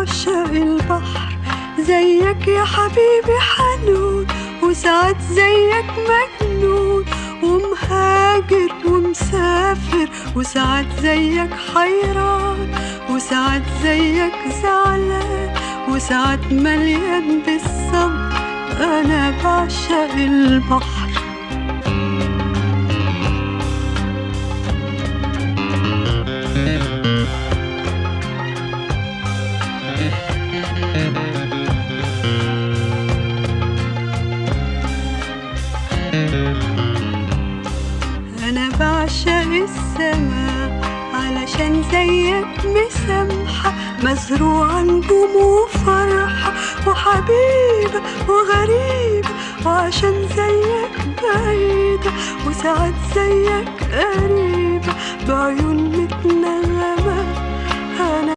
بعشق البحر زيك يا حبيبي حنون، وساعات زيك مجنون ومهاجر ومسافر، وساعات زيك حيران، وساعات زيك زعلان، وساعات مليان بالصبر. أنا بعشق البحر. أنا بعشق السماء علشان زيك مسامحة، مزروعة نجوم وفرحة وحبيبة وغريبة، وعشان زيك بعيدة وساعات زيك قريبة بعيون متنغمة. أنا